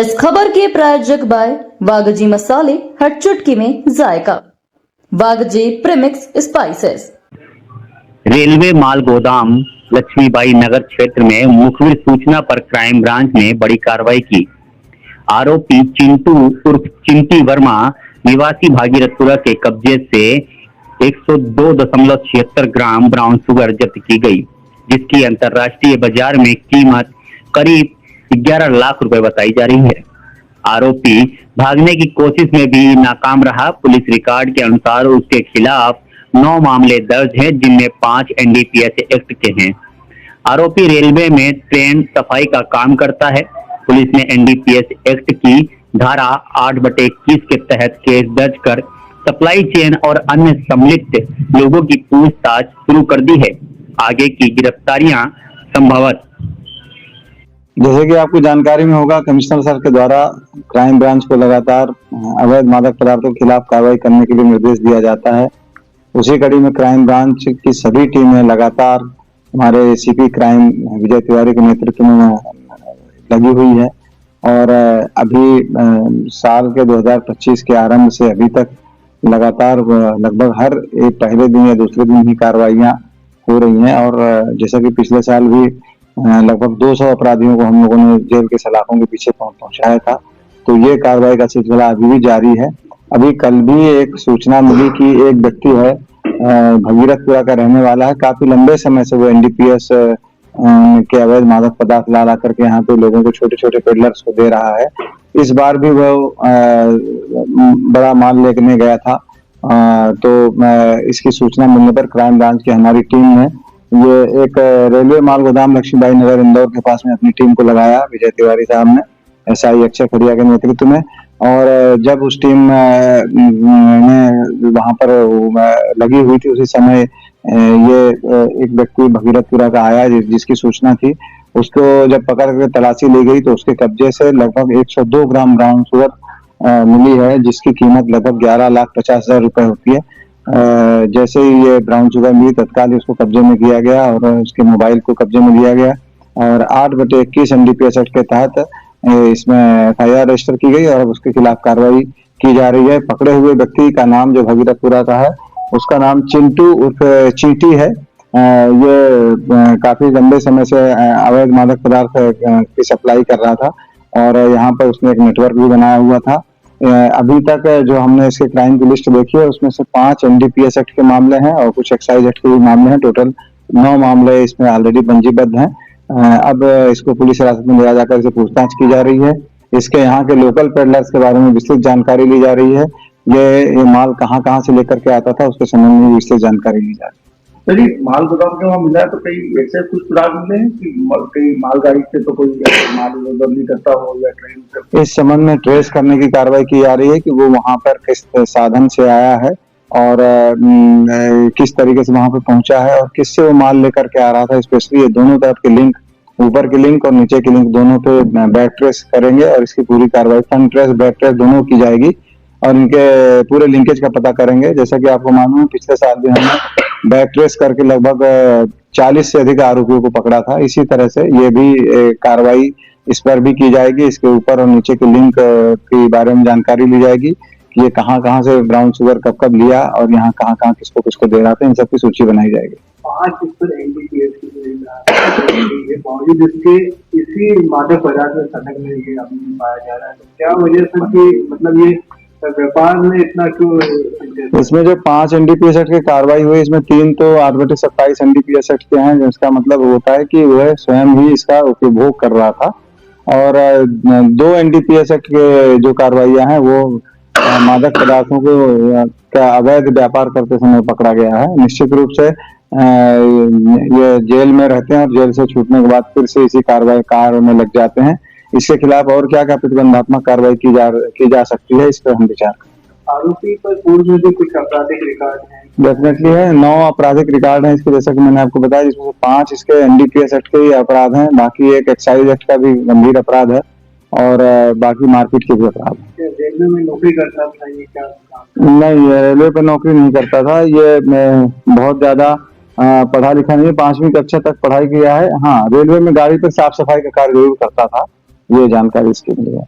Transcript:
इस खबर के प्रायोजक बाय वागजी मसाले, हर चुटकी में जायका। वागजी प्रीमिक्स स्पाइसेस। रेलवे माल गोदाम लक्ष्मीबाई नगर क्षेत्र में मुखबिर सूचना पर क्राइम ब्रांच ने बड़ी कार्रवाई की। आरोपी चिंटू उर्फ चिंटी वर्मा निवासी भागीरथपुरा के कब्जे से 102.76 ग्राम ब्राउन शुगर जब्त की गई, जिसकी अंतर्राष्ट्रीय बाजार में कीमत करीब 11 लाख रुपए बताई जा रही है। आरोपी भागने की कोशिश में भी नाकाम रहा। पुलिस रिकॉर्ड के अनुसार उसके खिलाफ 9 मामले दर्ज हैं, जिनमें 5 एनडीपीएस एक्ट के हैं। आरोपी रेलवे में ट्रेन सफाई का काम करता है। पुलिस ने एनडीपीएस एक्ट की धारा 8/21 के तहत केस दर्ज कर सप्लाई चेन और अन्य सम्मिलित लोगों की पूछताछ शुरू कर दी है। आगे की गिरफ्तारियां संभवत। जैसे कि आपको जानकारी में होगा, कमिश्नर सर के द्वारा क्राइम ब्रांच को लगातार अवैध मादक पदार्थों के खिलाफ कार्रवाई करने के लिए निर्देश दिया जाता है। उसी कड़ी में क्राइम ब्रांच की सभी टीमें लगातार हमारे सीपी क्राइम विजय तिवारी के नेतृत्व में लगी हुई है और अभी साल के 2025 के आरंभ से अभी तक लगातार लगभग हर एक पहले दिन या दूसरे दिन ही कार्रवाइयां हो रही हैं। और जैसा कि पिछले साल भी लगभग 200 अपराधियों को हम लोगों ने जेल के सलाखों के पीछे पहुंचाया था। तो ये कार्रवाई का सिलसिला अभी भी जारी है। अभी कल भी एक सूचना मिली कि एक व्यक्ति है, भगीरथपुरा का रहने वाला है। काफी लंबे समय से वो एनडीपीएस के अवैध मादक पदार्थ ला करके यहाँ पे लोगों को, छोटे छोटे पेडलर्स को दे रहा है। इस बार भी वो बड़ा माल लेने गया था। तो इसकी सूचना मिलने पर क्राइम ब्रांच की हमारी टीम ने ये एक रेलवे माल गोदाम लक्ष्मीबाई नगर इंदौर के पास में अपनी टीम को लगाया, विजय तिवारी साहब ने, एसआई अक्षय खड़िया के नेतृत्व में। और जब उस टीम ने वहां पर लगी हुई थी, उसी समय ये एक व्यक्ति भगीरथपुरा का आया जिसकी सूचना थी। उसको जब पकड़ कर तलाशी ली गई तो उसके कब्जे से लगभग 102 ग्राम ब्राउन शुगर मिली है, जिसकी कीमत लगभग 11,50,000 रुपए होती है। जैसे ही ये ब्राउन शुगर मिली, तत्काल उसको कब्जे में किया गया और उसके मोबाइल को कब्जे में लिया गया और 8/21 एनडीपीएस एक्ट के तहत इसमें एफआईआर रजिस्टर की गई और उसके खिलाफ कार्रवाई की जा रही है। पकड़े हुए व्यक्ति का नाम, जो भगीरथपुरा का है, उसका नाम चिंटू उर्फ चींटी है। ये काफी लंबे समय से अवैध मादक पदार्थ की सप्लाई कर रहा था और यहाँ पर उसने एक नेटवर्क भी बनाया हुआ था। अभी तक जो हमने इसके क्राइम की लिस्ट देखी है, उसमें से 5 एनडीपीएस एक्ट के मामले हैं और कुछ एक्साइज एक्ट के भी मामले हैं। टोटल 9 मामले इसमें ऑलरेडी पंजीबद्ध हैं। अब इसको पुलिस हिरासत में लिया जाकर इसे पूछताछ की जा रही है। इसके यहाँ के लोकल पेडलर्स के बारे में विस्तृत जानकारी ली जा रही है। ये माल कहाँ से लेकर के आता था, उसके संबंध में विस्तृत जानकारी ली जा रही है। चलिए, माल गोदाम के वहाँ मिला है तो कहीं ऐसे कुछ सुराग मिले हैं कि कहीं मालगाड़ी से तो कोई माल उधर नहीं करता हो या ट्रेन से? इस संबंध में ट्रेस करने की कार्रवाई की जा रही है कि वो वहाँ पर किस साधन से आया है और किस तरीके से वहाँ पे पहुंचा है और किससे वो माल लेकर के आ रहा था। स्पेशली ये दोनों तरफ के लिंक, ऊपर की लिंक और नीचे की लिंक, दोनों पे बैक ट्रेस करेंगे और इसकी पूरी कार्रवाई फ्रंट ट्रेस बैक ट्रेस दोनों की जाएगी और इनके पूरे लिंकेज का पता करेंगे। जैसा कि आपको मालूम है, पिछले साल भी हमने बैक ट्रेस करके लगभग 40 से अधिक आरोपियों को पकड़ा था। इसी तरह से ये भी कार्रवाई इस पर भी की जाएगी। इसके ऊपर और नीचे के लिंक के बारे में जानकारी ली जाएगी कि ये कहाँ से ब्राउन शुगर कब लिया और यहाँ कहाँ किसको दे रहा था। इन सबकी सूची बनाई जाएगी। 5 इस पर एनडीपीएस की बावजूद इसके इसी मादक पदार्थ में सनक में ये अभी पाया जा रहा है, तो क्या वजह से कि मतलब ये व्यापार में इतना क्यों? इसमें जो 5 एनडीपीएस एक्ट की कार्रवाई हुई, इसमें 3 तो 8/27 एनडीपीएस एक्ट के हैं, जिसका मतलब होता है कि वह स्वयं ही इसका उपभोग कर रहा था। और 2 एनडीपीएस एक्ट के जो कार्रवाइयां हैं वो मादक पदार्थों को का अवैध व्यापार करते समय पकड़ा गया है। निश्चित रूप से ये जेल में रहते हैं और जेल से छूटने के बाद फिर से इसी कार्य में लग जाते हैं। इसके खिलाफ और क्या प्रतिबंधात्मक कार्रवाई की जा सकती है, इस पर हम विचार करें। आरोपी पर पूर्व में भी कुछ आपराधिक रिकॉर्ड है? डेफिनेटली है, 9 आपराधिक रिकॉर्ड है इसके, जैसा कि मैंने आपको बताया, जिसमें से 5 इसके एनडीपीएस एक्ट के ही अपराध हैं। बाकी एक एक्साइज एक्ट का भी गंभीर अपराध है और बाकी मारपीट के भी अपराध है। रेलवे में नौकरी करता था ये क्या? नहीं, रेलवे पे नौकरी नहीं करता था। ये बहुत ज्यादा पढ़ा लिखा नहीं, 5वीं कक्षा तक पढ़ाई किया है। हाँ, रेलवे में गाड़ी पर साफ सफाई का कार्य जरूर करता था, ये जानकारी इसकी मिली है।